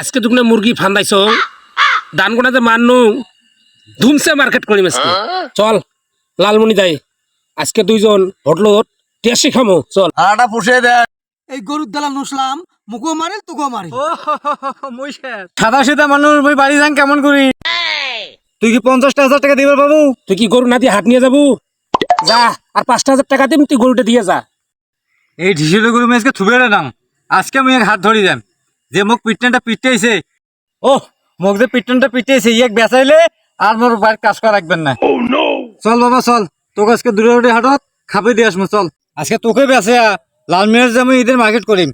আজকে তুমি মুরগি ফান্দাইছ দান কোনাতে মাননু ধুমসে মার্কেট করিম আজকে চল লালমনি যাই আজকে দুইজন হোটেলত টেস্টি খামো চল আটা পুষে দে এই গরুর দালাল নুসলাম মুখো মারে তোকেও মারি সাদা সিধা মানুষ মুই বাড়ি যান কেমন করি তুই কি 50,000 টাকা দিবার বাবু তুই কি গরু না দিয়ে হাট নিয়ে যাবো যা আর 5,000 টাকা দিম তুই গরুটা দিয়ে যা এই ঢিসিল গরু মেজকে থুবে নাম আজকে মুই এক হাত ধরি যাম যে মোক পিটনটা পিটাইছে ও মোক যে পিটনটা পিটাইছে এক বেচাইলে আর মোর বাড়ির কাজ করা রাখবেন না চল বাবা চল তোকে আজকে দূরে হাটত খাবে দিয়ে আসমু চল আজকে তোকে বেচে লাল মিরাজ যাবো ঈদের মার্কেট করিম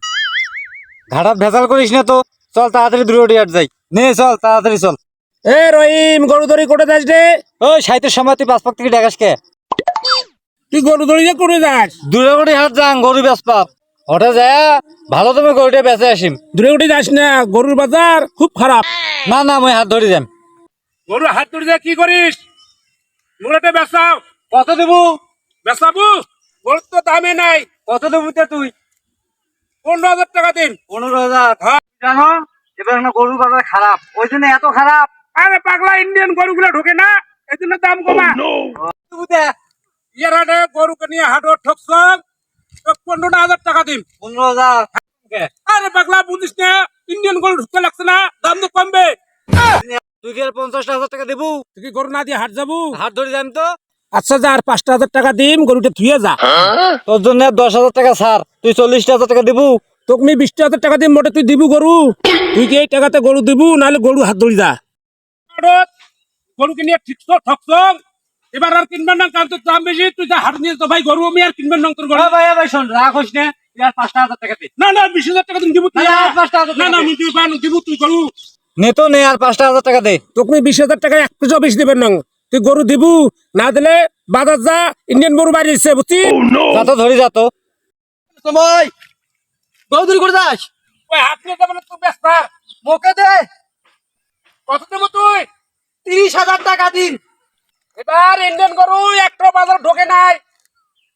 ঘাটাত ভেজাল করিস না তো চল তাড়াতাড়ি দূরে হাট যাই নে চল তাড়াতাড়ি চল এ রহিম গরু দড়ি করে যাস রে ওই সাইতের সময় তুই 5 পাক থেকে ডাকাস কে তুই গরু দড়ি যে করে যাস দূরে হাট যান গরু বেচপাপ ওটা যায় ভালো তুমি গরুটা বেচে আসিম দূরে উঠে যাস না গরুর বাজার খুব খারাপ না না মুই হাত ধরি যাম গরু হাত ধরে যা কি করিস মুড়াতে বেচাও কত দেবো বেচাবো গরুর তো দামে নাই কত দেবো তুই 15,000 টাকা দিন 15,000 জানো এবার না গরুর বাজার খারাপ ওই জন্য এত খারাপ আরে পাগলা ইন্ডিয়ান গরুগুলো ঢোকে না এই জন্য দাম কমা ইয়ার হাটে গরুকে নিয়ে হাটও ঠকছ 15,000 টাকা দিন 15,000 আরে পাগলা বুঝিস না ইন্ডিয়ান গরু ঢুকতে লাগছে না দাম তো কমবে তুই কি আর 50,000 টাকা দেবো তুই কি গরু না দিয়ে হাট যাবো হাত ধরে যাম তো আচ্ছা যা আর 5,000 টাকা দিম গরুটা থুয়ে যা তোর জন্য 10,000 টাকা ছাড় তুই 40,000 টাকা দেবো তোকে আমি 20,000 টাকা দিম মোটে তুই দিবু গরু তুই কি এই টাকাতে গরু দিবু নাহলে গরু হাত ধরি যা গরুকে নিয়ে ঠিকছ ঠকছ এবার আর কিনবেন না কারণ তোর দাম বেশি তুই যা হাট নিয়ে তো ভাই গরু আমি আর কিনবেন না তোর গরু ভাই শোন রাগ হইস না ইয়ার 5,000 টাকা দে না না 20,000 টাকা দিম দিব তুই না, 5,000 না না আমি তুই বান দিব তুই গরু নে তো নে আর 5,000 টাকা দে তোকে 20,000 টাকা এক পেজও বেশি দিবেন না তুই গরু দিবু না দিলে বাজার যা ইন্ডিয়ান গরু বাড়ি এসছে বুঝছিস যা তো ধরি যা তো সময় গরু দূর করে যাস ওই হাত নিয়ে যাবে না তুই ব্যস্ত মোকে দে কত দেবো তুই 30,000 টাকা দিন এবার ইন্ডিয়ান গরু একটা বাজার ঢোকে নাই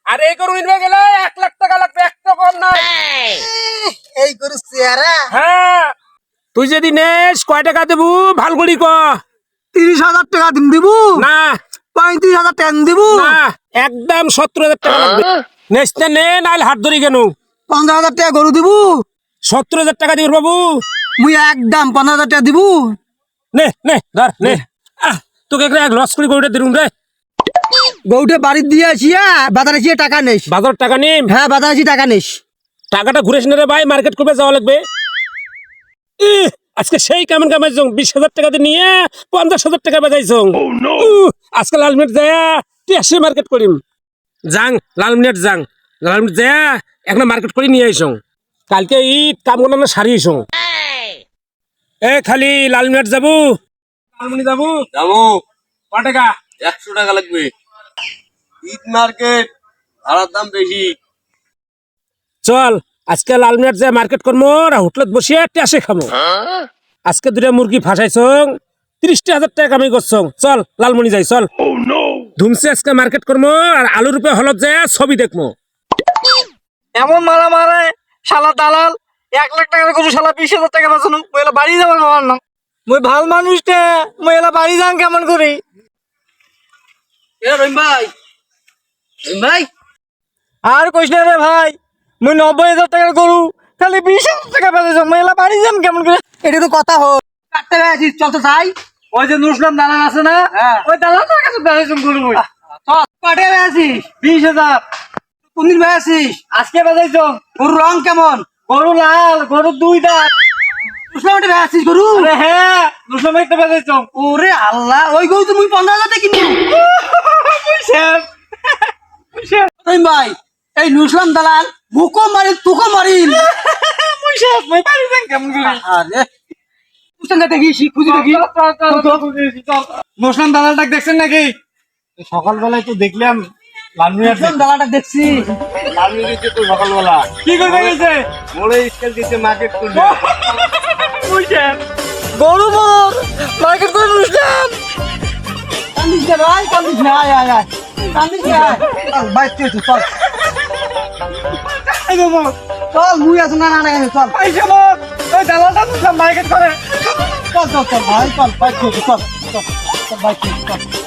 আর এই গরু কিনবে গেলে 1 লাখ টাকা লাগবে একটা কম নাই এই গরু চেহারা হ্যাঁ তুই যদি নেস কয় টাকা দেবু ভাল করি ক 30,000 টাকা দিন দিব না 35,000 টাকা দিব না একদম 70,000 টাকা লাগবে নেস না নে নাহলে হাত ধরি কেন 15,000 টাকা গরু দিব 70,000 টাকা দিবি বাবু মুই একদম 15,000 টাকা দিব নে নে ধর নে তোকে এক লস করে গরুটা দিলুম রে গরুটা বাড়ি দিয়ে আসিয়া বাজারে গিয়ে টাকা নেস বাজার টাকা নিম হ্যাঁ বাজারে আসি টাকা নেস টাকাটা ঘুরেস না রে ভাই মার্কেট করবে যাওয়া লাগবে আজকে সেই কেমন কামাইছ 20,000 টাকা দিয়ে নিয়ে 50,000 টাকা বাজাইছ আজকে লালমিট যায় টেসি মার্কেট করিম যাং লালমিট যায় একটা মার্কেট করে নিয়ে আইস কালকে ঈদ কাম করলাম না সারি আইস এ খালি লালমিট যাবো লালমনি যাবো যাবো ক টাকা 100 টাকা লাগবে ঈদ মার্কেট ভাড়ার দাম বেশি চল আজকে লালমিট যায় মার্কেট করবো আর হোটেলত বসিয়ে টেসে খামো আজকে দুটা মুরগি ফাঁসাইছ 30,000 টাকা কামাই করছ চল লালমনি যাই চল ধুমসে আজকে মার্কেট করবো আর আলুর রূপে হলত যায় ছবি দেখবো এমন মারা মারে শালা দালাল 1 লাখ টাকা গরু শালা 20,000 টাকা বাঁচানো মুই এলা বাড়ি যাবার আমার না মুই ভাল মানুষ তে মুই এলা বাড়ি যান কেমন করি এ রহিম ভাই আর কইস না রে ভাই মুই 90,000 টাকার গরু খালি 20,000 টাকা বেচেছ মুই এলা বাড়ি যাম কেমন করে এটা তো কথা হল কাটতে গেছিস চল তো যাই ওই যে নুসলাম দালাল আছে না ওই দালালটার কাছে বেচেছুম গরু মুই চল কাটে গেছিস 20,000 কোনদিন বেচেছিস আজকে বেচাইছ গরুর রং কেমন গরু লাল গরু 2 দাঁত উসলামটা বেচেছিস গরু আরে হ্যাঁ নুসলামই তো বেচাইছ ওরে আল্লাহ ওই গরু তুমি 15,000 টাকা কিনো রহিম ভাই এই নুসলাম দালাল মুকো মারি তুকো মারিল মুই বাড়ি যান কেমন করে আরে উসলামটা দেখি খুঁজি দেখি নুসলাম দালালটাকে দেখছেন নাকি সকালবেলায় তো দেখলাম লালমিয়ার উসলাম দালালটা দেখছি লালমিয়ার তো সকালবেলা কি করবে গেছে মোড়ে স্কেল দিতে মার্কেট করবে গরু মোর মার্কেট করে উসলাম কান্দিস না ভাই কান্দিস না আয় আয় আয় কান্দিস না চল বাইক তুই চল চল মুই আছো না না চল পয়সা মোর ওই দালালটা তো মার্কেট করে চল চল চল ভাই চল বাইক চল চল চল বাইক চল